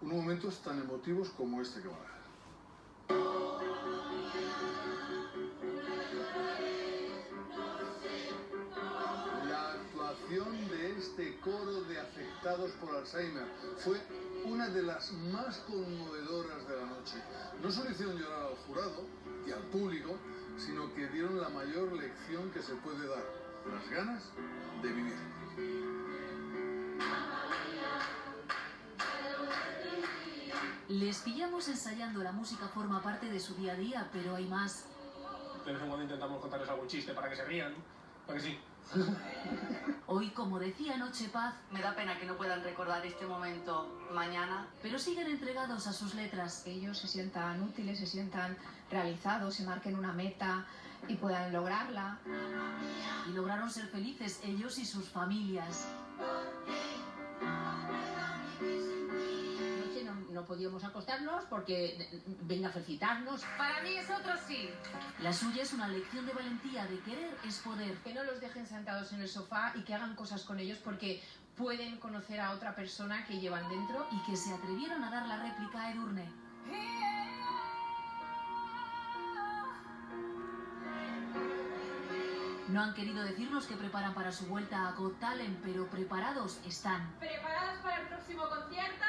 unos momentos tan emotivos como este que va a ver. La actuación de este coro de afectados por Alzheimer fue una de las más conmovedoras de la noche. No solo hicieron llorar al jurado y al público, sino que dieron la mayor lección que se puede dar: las ganas de vivir. Les pillamos ensayando. La música forma parte de su día a día, pero hay más. De vez en cuando intentamos contarles algún chiste para que se rían. ¿Para que sí? Hoy, como decía Noche Paz, me da pena que no puedan recordar este momento mañana, pero siguen entregados a sus letras. Ellos se sientan útiles, se sientan realizados, se marquen una meta y puedan lograrla. Y lograron ser felices, ellos y sus familias. No podíamos acostarnos porque venga a felicitarnos. Para mí es otro sí. La suya es una lección de valentía, de querer es poder. Que no los dejen sentados en el sofá y que hagan cosas con ellos, porque pueden conocer a otra persona que llevan dentro. Y que se atrevieron a dar la réplica a Edurne. No han querido decirnos que preparan para su vuelta a Got Talent, pero preparados están. ¿Preparados para el próximo concierto?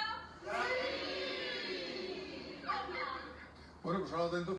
Bueno, pues ahora atento.